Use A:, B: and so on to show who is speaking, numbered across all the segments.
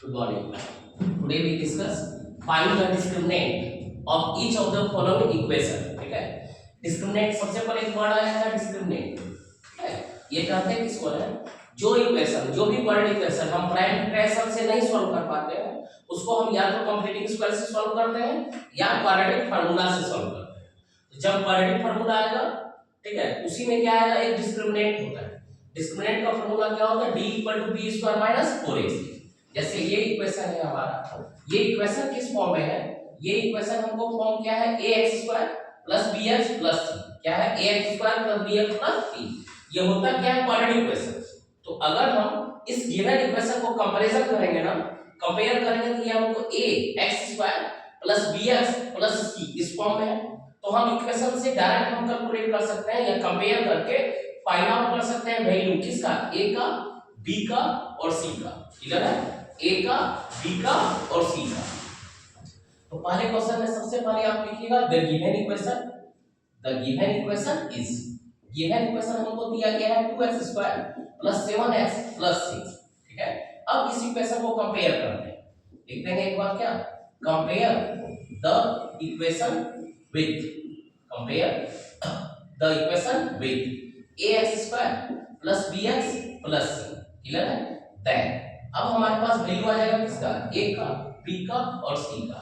A: Good morning. Today we discuss find the discriminant of each of the following equation. ठीक है, discriminant सबसे पहले एक वर्ड आया था discriminant. ठीक है, ये कहते हैं किसको है, जो इक्वेशन, जो भी वर्ड इक्वेशन हम प्राइम इक्वेशन से नहीं सॉल्व कर पाते हैं उसको हम या तो कंप्लीटिंग स्क्वायर से सॉल्व करते हैं या क्वाड्रेटिक फार्मूला से सॉल्व करते हैं. तो जब क्वाड्रेटिक फार्मूला आएगा, ठीक है, उसी में क्या आएगा, एक डिस्क्रिमिनेंट होता है. डिस्क्रिमिनेंट का फार्मूला क्या होता है, d = b² - 4ac. जैसे ये इक्वेशन है हमारा, ये इक्वेशन किस फॉर्म में है, ये इक्वेशन हमको फॉर्म क्या है, ax² + bx + c. क्या है, ax² + bx + c. ये होता क्या है, क्वाड्रेटिक इक्वेशन. तो अगर हम इस गिवन इक्वेशन को कंपैरिजन करेंगे ना, कंपेयर करेंगे तो ये हमको ax² + bx + c इस फॉर्म में है. तो हम इक्वेशन से डायरेक्ट हम कैलकुलेट कर सकते हैं या कंपेयर करके फाइंड आउट कर सकते हैं वैल्यू किसका, a का, b का और c का. क्लियर है, a का, b का और c का. तो पहले क्वेश्चन में सबसे पहले आप लिखिएगा the given equation. The given equation is, given equation हमको दिया गया है 2x² + 7x + 6. ठीक है, अब इस इक्वेशन को कंपेयर करते हैं. लिखते हैं एक बार क्या, compare the equation with, compare the equation with ax² + bx + c. Clear है. देन अब हमारे पास वैल्यू आ जाएगा किसका, a का, b का और c का.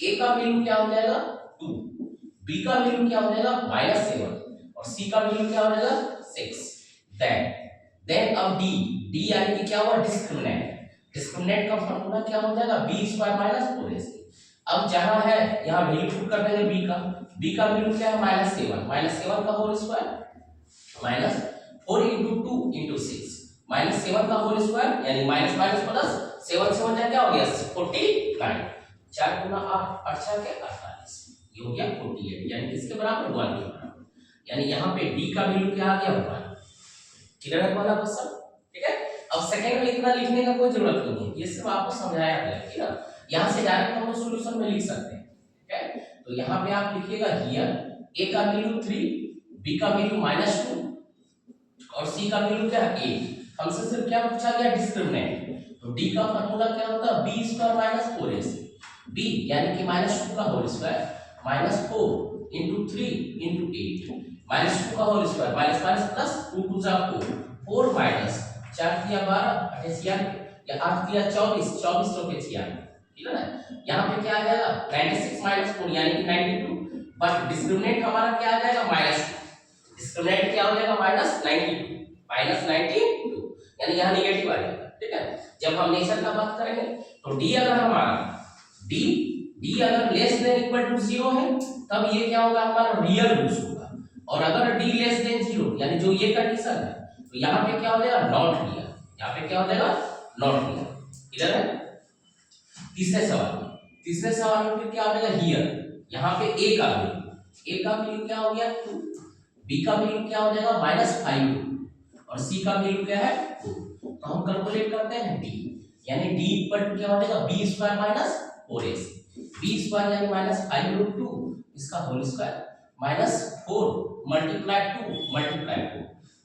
A: a का वैल्यू क्या हो जाएगा 2, b का वैल्यू क्या हो जाएगा -7 और c का वैल्यू क्या हो जाएगा 6. देन अब d यानी कि क्या हुआ, डिस्क्रिमिनेंट. डिस्क्रिमिनेंट का फार्मूला क्या हो जाएगा, b² - 4ac. अब जहां है यहां वैल्यू पुट कर देंगे b का वैल्यू क्या है -7 का होल स्क्वायर -4 * 2 * 6 -7 का होल स्क्वायर यानी माइनस प्लस 7 7 क्या हो गया 49. 4 × 8 8 के 48, ये हो गया 48 यानी किसके बराबर, 1 के बराबर. यानी यहाँ पे d का वैल्यू क्या आ गया 1. क्लियर है वाला क्वेश्चन. ठीक है, अब सेकंड में इतना लिखने का कोई जरूरत नहीं है, ये सिर्फ आपको समझाया गया है. ठीक है, यहाँ से डायरेक्ट हम लोग सॉल्यूशन में लिख सकते हैं. ठीक है, तो यहाँ पे आप लिखिएगा हियर a का वैल्यू 3, b का वैल्यू -2 और c का वैल्यू क्या है 8. हमसे सिर्फ क्या पूछा गया, डिस्क्रिमिनेंट. तो d का फार्मूला क्या होता है, b² - 4ac. b यानी कि -2 का होल स्क्वायर -4 * 3 * 8 -2 का होल स्क्वायर प्लस 2 2 जा 4 4 × 12 28 या 8 × 24 24 * 46. ठीक है ना, यहाँ पे क्या आ जाएगा 96 - 4 यानी कि 92. बट डिस्क्रिमिनेंट हमारा क्या आ जाएगा -2. डिस्क्रिमिनेंट क्या हो जाएगा -92 यानी यहाँ नेगेटिव आ जाएगा. ठीक है, जब हम नेचर का बात करेंगे तो d अगर हमारा d अगर लेस देन इक्वल टू 0 है तब ये क्या होगा, हमारा रियल रूट्स होगा. और अगर d लेस देन 0 यानी जो ये कंडीशन है तो यहाँ पे क्या हो जाएगा नॉट रियल. यहाँ पे क्या हो जाएगा नॉट रियल. क्लियर है. तीसरे सवाल में फिर क्या हो जाएगा, हियर यहाँ पे a का वैल्यू क्या हो गया 2, b का वैल्यू क्या हो जाएगा -5 और c का वैल्यू क्या है 2. तो हम कैलकुलेट करते हैं d यानी d = क्या हो जाएगा b² - 4ac. b² यानी -5 √2 इसका होल स्क्वायर -4 × 2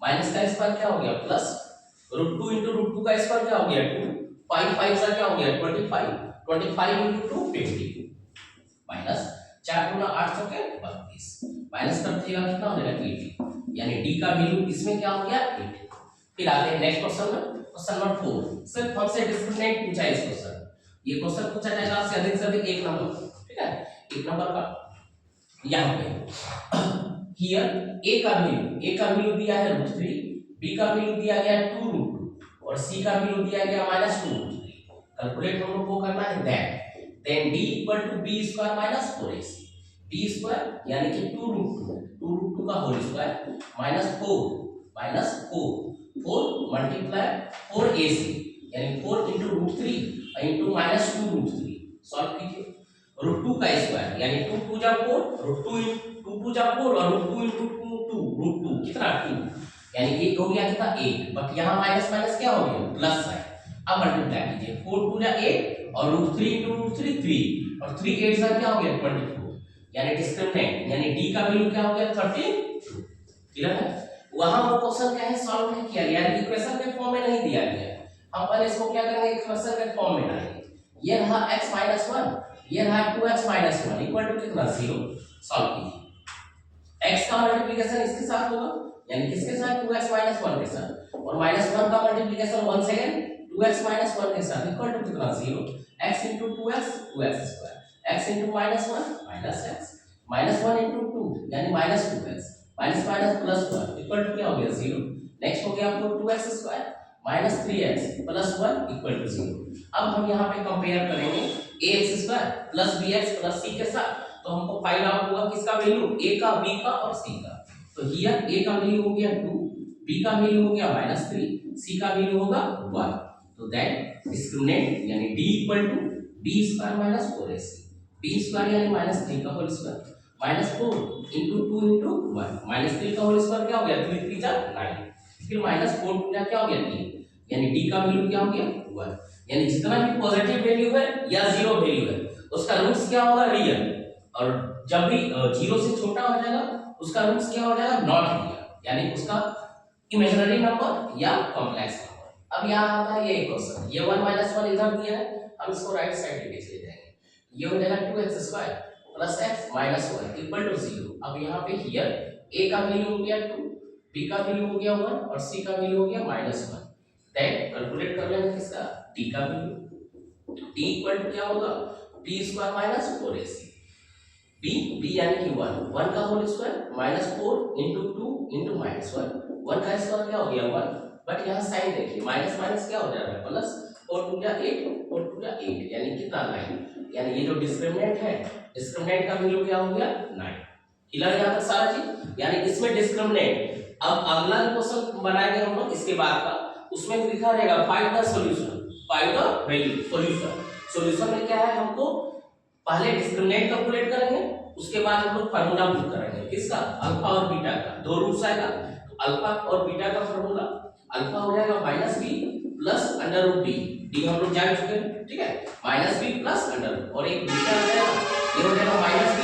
A: माइनस का स्क्वायर क्या हो गया प्लस √2 * √2 का स्क्वायर क्या हो गया 2 5 5 सा क्या हो गया 25 × 2 50 माइनस 4 × 8 = 32 माइनस कर दिएगा कितना हो जाएगा 80 यानी d का वैल्यू इसमें क्या हो गया 80. फिर आते हैं नेक्स्ट क्वेश्चन में, क्वेश्चन नंबर 4. सिर्फ हमसे डिस्क्रिमिनेंट पूछा है इस क्वेश्चन. ये क्वेश्चन पूछा जाएगा आपसे अधिक से अधिक 1 नंबर. ठीक है, 1 नंबर का यहां पे हियर a का वैल्यू दिया है √3, b का वैल्यू दिया गया है 2 √2 और c का वैल्यू दिया गया -2 √3. कैलकुलेट हम लोग को करना है then d = b² - 4ac. b² यानी कि 2 √2 का होल स्क्वायर -4 4ac यानी 4 * √3 * -2 √3. सॉल्व कीजिए. √2 का स्क्वायर यानी 2 2 जा 4 √2 2 जा 4 और √2 * 2 √2 कितना 2 यानी कि हो गया कितना 8. बट यहाँ माइनस क्या हो गया प्लस साइन. अब मल्टीप्लाई कीजिए 4 2 जा 8 और √3 * √3 3 और 3 8 सा क्या हो गया 24 यानी डिस्क्रिमिनेंट यानी d का वैल्यू क्या हो गया 32. क्लियर है. वहां वो क्वेश्चन क्या है सॉल्व नहीं किया यानी इक्वेशन के फॉर्म में नहीं दिया गया है. हम पहले इसको क्या करेंगे, एक्सप्रेशन के फॉर्म में डालेंगे। ये रहा x माइनस 1, ये रहा 2x माइनस 1 इक्वल टू कितना 0। सॉल्व कीजिए। x का मल्टीप्लिकेशन इसके साथ होगा, यानी किसके साथ 2x माइनस 1 के साथ, और माइनस 1 का multiplication one second 2x minus 1 के साथ इक्वल टू कितना 0। x into 2x 2x square, x into minus 1 minus x, minus 1 into 2 यानी minus 2x, minus minus plus 1 equal to क्या हो गया 0। नेक्स्ट हो गया आपको 2x square minus 3x plus 1 equal to 0। अब हम यहाँ पे कंपेयर करेंगे ax square plus bx plus c के साथ, तो हमको फाइंड आउट होगा किसका वैल्यू, a का, b का और c का। तो हियर a का वैल्यू हो गया 2, b का वैल्यू हो गया -3, c का वैल्यू होगा 1। तो दैट डिस्क्रिमिनेंट यानी d equal to b square minus 4ac, b square यानी -3 का whole square minus 4 into 2 into 1, -3 का होल स्क्वायर क्या हो गया 3 3 जा 9, फिर -4 2 क्या हो गया 3, यानी d का वैल्यू क्या हो गया 1। यानी जितना भी पॉजिटिव वैल्यू है या जीरो वैल्यू है उसका रूट्स क्या होगा रियल, और जब भी 0 से छोटा हो जाएगा उसका रूट्स क्या हो जाएगा नॉट रियल, यानी उसका इमेजिनरी नंबर या कॉम्प्लेक्स नंबर। अब यहाँ आता है ये क्वेश्चन, ये 1 माइनस 1 इधर दिया है, हम इसको राइट साइड लेके चले जाएंगे। ये हो जाएगा 2x square plus x minus 1 equal to 0। अब यहाँ पे हियर a का वैल्यू हो गया 2, b का वैल्यू हो गया 1 और c का वैल्यू हो गया -1। दैट कैलकुलेट कर लेंगे किसका, d का वैल्यू। d इक्वल टू क्या होगा b square minus 4ac, b यानी कि 1 का होल स्क्वायर -4 into 2 into -1, 1 का स्क्वायर क्या हो गया 1, बट यहाँ साइन देखिए माइनस माइनस क्या हो जा रहा है प्लस, 4 2 जा 8 4 2 जा 8 यानी कितना 9, यानी ये जो डिस्क्रिमिनेंट है, डिस्क्रिमिनेंट का वैल्यू क्या हो गया 9। क्लियर यहां तक सारा चीज, यानी इसमें डिस्क्रिमिनेंट। अब अगला क्वेश्चन बनाएंगे हम लोग इसके बाद का, उसमें लिखा रहेगा find the solution, find the value solution. Solution में क्या है, हमको पहले डिस्क्रिमिनेंट कैलकुलेट करेंगे, उसके बाद हम लोग फार्मूला पुट करेंगे किसका, अल्फा और बीटा का। दो रूट्स आएगा, तो अल्फा और बीटा का फार्मूला अल्फा हो जाएगा -b plus under root d, d हम लोग जान चुके हैं, ठीक है, -b प्लस अंडर रूट, और एक बीटा हो जाएगा, ये हो जाएगा -b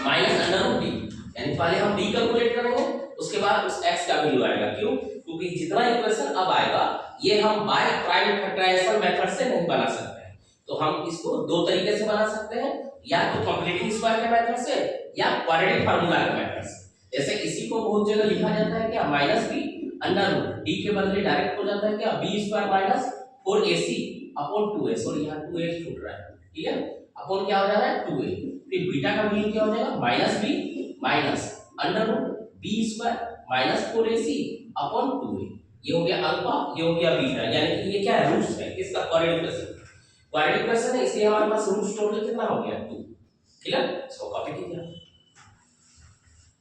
A: minus under root d, यानी पहले हम d कैलकुलेट करेंगे उसके बाद उस x का वैल्यू आएगा। क्यों, क्योंकि जितना इक्वेशन अब आएगा ये हम बाय प्राइम फैक्टराइजेशन मेथड से नहीं बना सकते हैं, तो हम इसको दो तरीके से बना सकते हैं, या तो कंप्लीटिंग स्क्वायर के मेथड से या क्वाड्रेटिक फार्मूला के मेथड से। जैसे इसी को बहुत जगह लिखा जाता है क्या -b अंडर रूट d के बदले डायरेक्ट हो जाता है क्या b square minus 4ac upon 2a, sorry यहाँ 2a छूट रहा है, ठीक है, अपॉन क्या हो जा रहा है 2a, फिर बीटा का वैल्यू क्या हो जाएगा -b minus under root b square minus 4ac upon 2a। ये हो गया अल्फा, ये हो गया बीटा, यानी कि ये क्या है रूट्स है किसका, क्वाड्रेटिक इक्वेशन। क्वाड्रेटिक इक्वेशन है इसलिए हमारे पास रूट्स टोटल कितना हो गया 2। क्लियर, इसको कॉपी कीजिए।